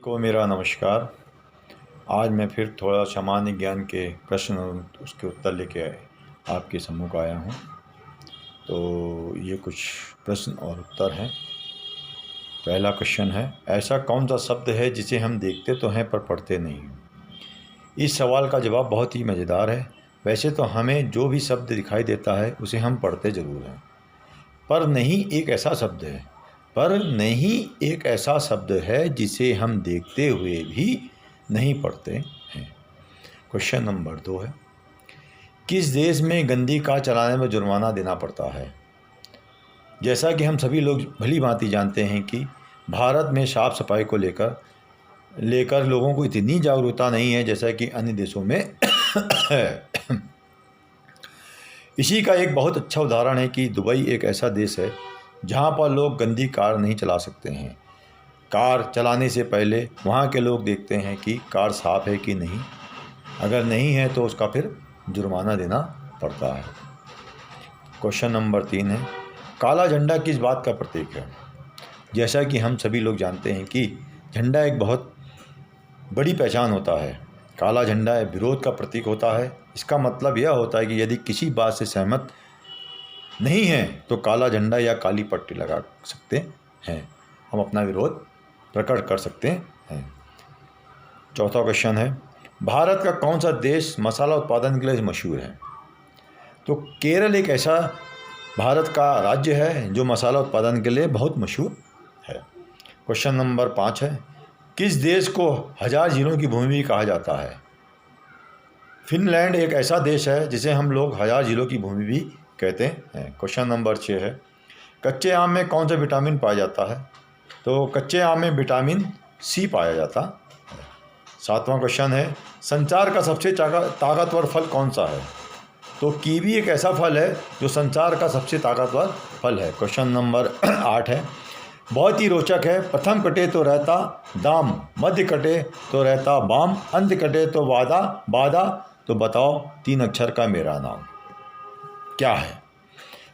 को मेरा नमस्कार। आज मैं फिर थोड़ा सामान्य ज्ञान के प्रश्न और उसके उत्तर लेके आपके सम्मुख आया हूँ। तो ये कुछ प्रश्न और उत्तर हैं। पहला क्वेश्चन है, ऐसा कौन सा शब्द है जिसे हम देखते तो हैं पर पढ़ते नहीं? इस सवाल का जवाब बहुत ही मज़ेदार है। वैसे तो हमें जो भी शब्द दिखाई देता है उसे हम पढ़ते ज़रूर हैं, पर नहीं एक ऐसा शब्द है जिसे हम देखते हुए भी नहीं पढ़ते हैं। क्वेश्चन नंबर 2 है, किस देश में गंदी कार चलाने में जुर्माना देना पड़ता है? जैसा कि हम सभी लोग भली भांति जानते हैं कि भारत में साफ़ सफाई को लेकर लोगों को इतनी जागरूकता नहीं है जैसा कि अन्य देशों में है। इसी का एक बहुत अच्छा उदाहरण है कि दुबई एक ऐसा देश है जहाँ पर लोग गंदी कार नहीं चला सकते हैं। कार चलाने से पहले वहाँ के लोग देखते हैं कि कार साफ़ है कि नहीं। अगर नहीं है तो उसका फिर जुर्माना देना पड़ता है। क्वेश्चन नंबर 3 है, काला झंडा किस बात का प्रतीक है? जैसा कि हम सभी लोग जानते हैं कि झंडा एक बहुत बड़ी पहचान होता है। काला झंडा विरोध का प्रतीक होता है। इसका मतलब यह होता है कि यदि किसी बात से सहमत नहीं है तो काला झंडा या काली पट्टी लगा सकते हैं, हम अपना विरोध प्रकट कर सकते हैं। चौथा क्वेश्चन है, भारत का कौन सा देश मसाला उत्पादन के लिए मशहूर है? तो केरल एक ऐसा भारत का राज्य है जो मसाला उत्पादन के लिए बहुत मशहूर है। क्वेश्चन नंबर 5 है, किस देश को 1000 झीलों की भूमि भी कहा जाता है? फिनलैंड एक ऐसा देश है जिसे हम लोग 1000 झीलों की भूमि भी कहते हैं। क्वेश्चन नंबर 6 है, कच्चे आम में कौन सा विटामिन पाया जाता है? तो कच्चे आम में विटामिन सी पाया जाता है। 7वां क्वेश्चन है, संसार का सबसे ताकतवर फल कौन सा है? तो कीवी एक ऐसा फल है जो संसार का सबसे ताकतवर फल है। क्वेश्चन नंबर 8 है, बहुत ही रोचक है, प्रथम कटे तो रहता दाम, मध्य कटे तो रहता बाम, अंत कटे तो बाधा, तो बताओ 3 अक्षर का मेरा नाम क्या है?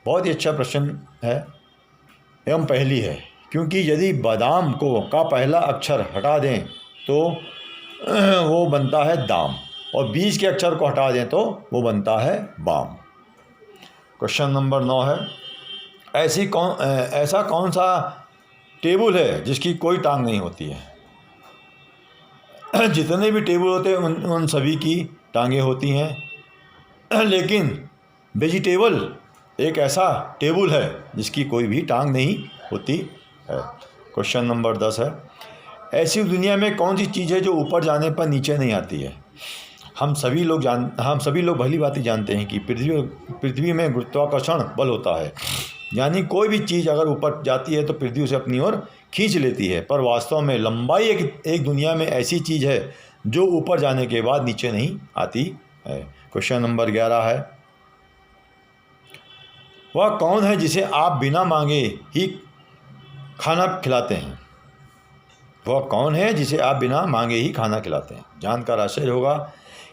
बहुत ही अच्छा प्रश्न है एवं पहेली है, क्योंकि यदि बादाम का पहला अक्षर हटा दें तो वो बनता है दाम, और बीच के अक्षर को हटा दें तो वो बनता है बाम। क्वेश्चन नंबर 9 है, ऐसा कौन सा टेबल है जिसकी कोई टांग नहीं होती है? जितने भी टेबल होते हैं उन सभी की टांगें होती हैं, लेकिन वेजिटेबल एक ऐसा टेबल है जिसकी कोई भी टांग नहीं होती है। क्वेश्चन नंबर 10 है, ऐसी दुनिया में कौन सी चीज़ है जो ऊपर जाने पर नीचे नहीं आती है? हम सभी लोग भली भांति जानते हैं कि पृथ्वी में गुरुत्वाकर्षण बल होता है, यानी कोई भी चीज़ अगर ऊपर जाती है तो पृथ्वी उसे अपनी ओर खींच लेती है। पर वास्तव में लंबाई एक दुनिया में ऐसी चीज़ है जो ऊपर जाने के बाद नीचे नहीं आती है। क्वेश्चन नंबर 11 है, वह कौन है जिसे आप बिना मांगे ही खाना खिलाते हैं? वह कौन है जिसे आप बिना मांगे ही खाना खिलाते हैं? जानकर आश्चर्य होगा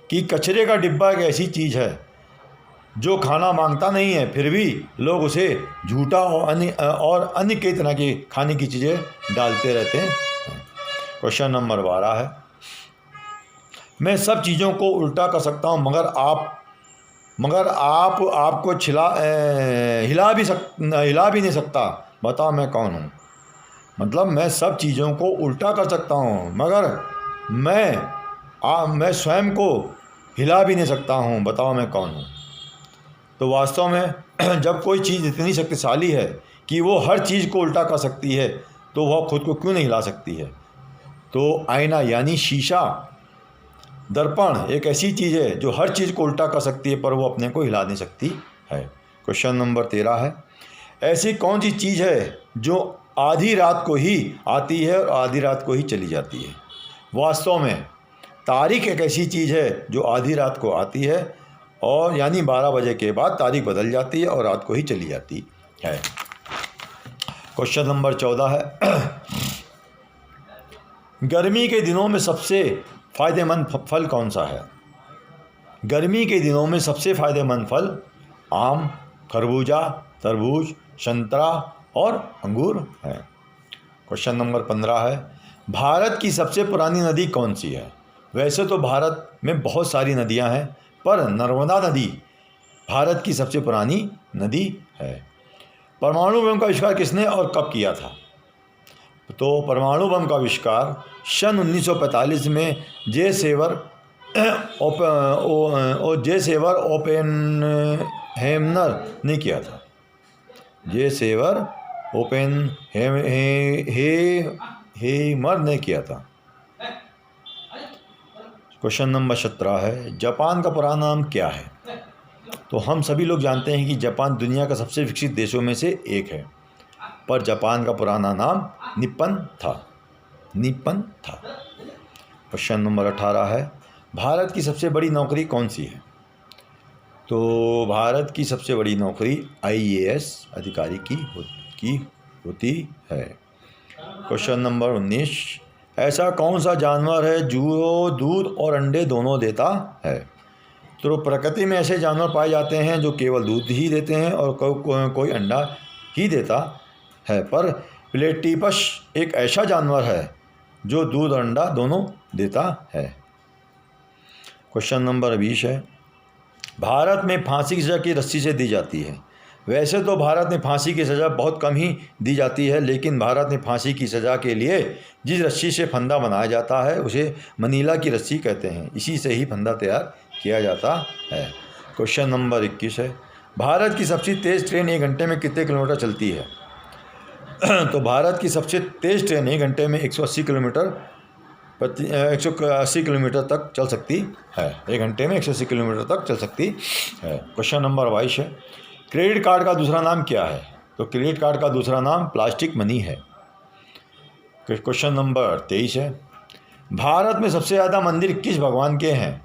कि कचरे का डिब्बा एक ऐसी चीज़ है जो खाना मांगता नहीं है, फिर भी लोग उसे झूठा और अन्य कई तरह की खाने की चीज़ें डालते रहते हैं। क्वेश्चन नंबर 12 है, मैं सब चीज़ों को उल्टा कर सकता हूँ मगर आपको हिला भी नहीं सकता, बताओ मैं कौन हूँ? मतलब मैं सब चीज़ों को उल्टा कर सकता हूँ मगर मैं स्वयं को हिला भी नहीं सकता हूँ, बताओ मैं कौन हूँ? तो वास्तव में जब कोई चीज़ इतनी शक्तिशाली है कि वो हर चीज़ को उल्टा कर सकती है तो वह खुद को क्यों नहीं हिला सकती है? तो आईना यानी शीशा, दर्पण एक ऐसी चीज़ है जो हर चीज़ को उल्टा कर सकती है पर वो अपने को हिला नहीं सकती है। क्वेश्चन नंबर 13 है, ऐसी कौन सी चीज़ है जो आधी रात को ही आती है और आधी रात को ही चली जाती है? वास्तव में तारीख एक ऐसी चीज़ है जो आधी रात को आती है और यानी 12 बजे के बाद तारीख बदल जाती है और रात को ही चली जाती है। क्वेश्चन नंबर 14 है, गर्मी के दिनों में सबसे फ़ायदेमंद फल कौन सा है? गर्मी के दिनों में सबसे फ़ायदेमंद फल आम, खरबूजा, तरबूज, संतरा और अंगूर है। क्वेश्चन नंबर 15 है, भारत की सबसे पुरानी नदी कौन सी है? वैसे तो भारत में बहुत सारी नदियां हैं, पर नर्मदा नदी भारत की सबसे पुरानी नदी है। परमाणु बम का आविष्कार किसने और कब किया था? तो परमाणु बम का आविष्कार सन 1945 में जे सेवर ओपेनहेमर ने किया था। जे सेवर ओपेनहेमर ने किया था। क्वेश्चन नंबर 17 है, जापान का पुराना नाम क्या है? तो हम सभी लोग जानते हैं कि जापान दुनिया का सबसे विकसित देशों में से एक है, पर जापान का पुराना नाम निप्पन था। क्वेश्चन नंबर 18 है, भारत की सबसे बड़ी नौकरी कौन सी है? तो भारत की सबसे बड़ी नौकरी IAS अधिकारी की होती है। क्वेश्चन नंबर 19, ऐसा कौन सा जानवर है जो दूध और अंडे दोनों देता है? तो प्रकृति में ऐसे जानवर पाए जाते हैं जो केवल दूध ही देते हैं और कोई अंडा ही देता है, पर प्लेटिपस एक ऐसा जानवर है जो दूध और अंडा दोनों देता है। क्वेश्चन नंबर 20 है, भारत में फांसी की सज़ा की रस्सी से दी जाती है। वैसे तो भारत में फांसी की सज़ा बहुत कम ही दी जाती है, लेकिन भारत में फांसी की सज़ा के लिए जिस रस्सी से फंदा बनाया जाता है उसे मनीला की रस्सी कहते हैं। इसी से ही फंदा तैयार किया जाता है। क्वेश्चन नंबर 21 है, भारत की सबसे तेज़ ट्रेन 1 घंटे में कितने किलोमीटर चलती है? तो भारत की सबसे तेज़ ट्रेन 1 घंटे में 180 किलोमीटर तक चल सकती है। 1 घंटे में 180 किलोमीटर तक चल सकती है। क्वेश्चन नंबर 22 है, क्रेडिट कार्ड का दूसरा नाम क्या है? तो क्रेडिट कार्ड का दूसरा नाम प्लास्टिक मनी है। क्वेश्चन नंबर 23 है, भारत में सबसे ज़्यादा मंदिर किस भगवान के हैं?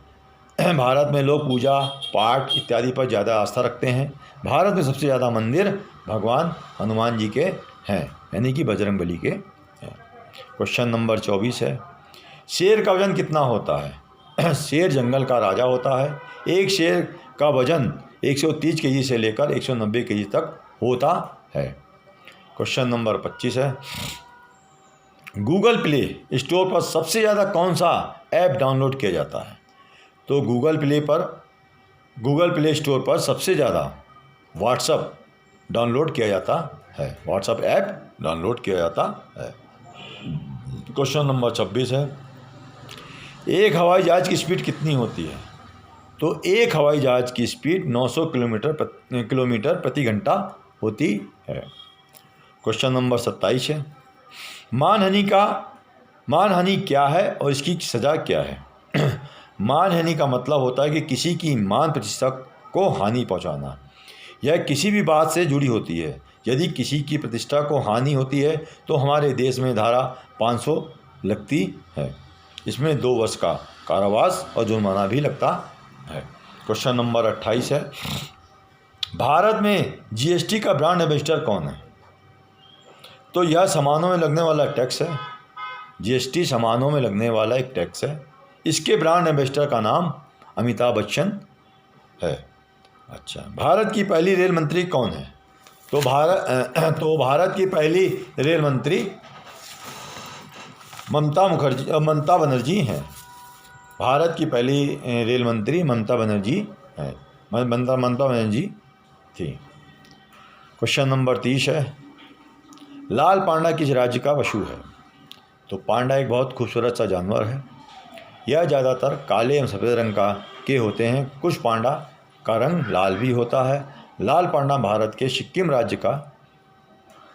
भारत में लोग पूजा पाठ इत्यादि पर ज़्यादा आस्था रखते हैं। भारत में सबसे ज़्यादा मंदिर भगवान हनुमान जी के हैं, यानी कि बजरंगबली के हैं। क्वेश्चन नंबर 24 है, शेर का वजन कितना होता है? शेर जंगल का राजा होता है। एक शेर का वजन 130 केजी से लेकर 190 केजी तक होता है। क्वेश्चन नंबर 25 है, गूगल प्ले स्टोर पर सबसे ज़्यादा कौन सा ऐप डाउनलोड किया जाता है? तो गूगल प्ले स्टोर पर सबसे ज़्यादा व्हाट्सअप डाउनलोड किया जाता है। व्हाट्सअप ऐप डाउनलोड किया जाता है। क्वेश्चन नंबर 26 है, एक हवाई जहाज़ की स्पीड कितनी होती है? तो एक हवाई जहाज़ की स्पीड 900 किलोमीटर प्रति घंटा होती है। क्वेश्चन नंबर 27 है, मानहानि क्या है और इसकी सज़ा क्या है? मानहानि का मतलब होता है कि किसी की मान प्रतिष्ठा को हानि पहुंचाना। यह किसी भी बात से जुड़ी होती है। यदि किसी की प्रतिष्ठा को हानि होती है तो हमारे देश में धारा 500 लगती है। इसमें 2 वर्ष का कारावास और जुर्माना भी लगता है। क्वेश्चन नंबर 28 है, भारत में GST का ब्रांड एम्बेसडर कौन है? तो यह सामानों में लगने वाला टैक्स है। GST सामानों में लगने वाला एक टैक्स है। इसके ब्रांड एम्बेसडर का नाम अमिताभ बच्चन है। अच्छा, भारत की पहली रेल मंत्री कौन है? तो भारत की पहली रेल मंत्री ममता बनर्जी हैं। भारत की पहली रेल मंत्री ममता बनर्जी है। ममता बनर्जी थी। क्वेश्चन नंबर 30 है, लाल पांडा किस राज्य का पशु है? तो पांडा एक बहुत खूबसूरत सा जानवर है। यह ज़्यादातर काले एवं सफ़ेद रंग के होते हैं। कुछ पांडा का रंग लाल भी होता है। लाल पांडा भारत के सिक्किम राज्य का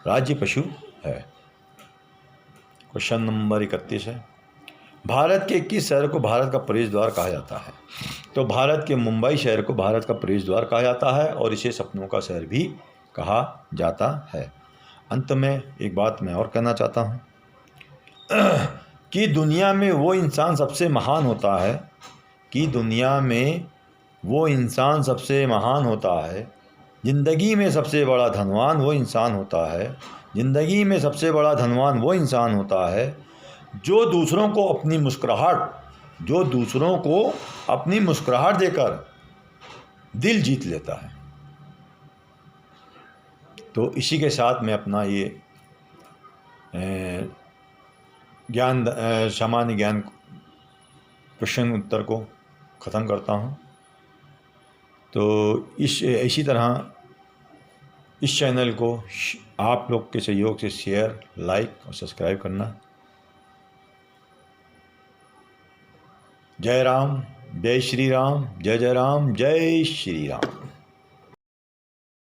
राज्य पशु है। क्वेश्चन नंबर 31 है, भारत के किस शहर को भारत का प्रवेश द्वार कहा जाता है? तो भारत के मुंबई शहर को भारत का प्रवेश द्वार कहा जाता है और इसे सपनों का शहर भी कहा जाता है। अंत में एक बात मैं और कहना चाहता हूँ कि दुनिया में वो इंसान सबसे महान होता है ज़िंदगी में सबसे बड़ा धनवान वो इंसान होता है जो दूसरों को अपनी मुस्कुराहट देकर दिल जीत लेता है। तो इसी के साथ मैं अपना ये सामान्य ज्ञान प्रश्न उत्तर को ख़त्म करता हूँ। तो इसी तरह इस चैनल को आप लोग के सहयोग से शेयर, लाइक और सब्सक्राइब करना। जय राम, जय श्री राम, जय जय राम, जय श्री राम।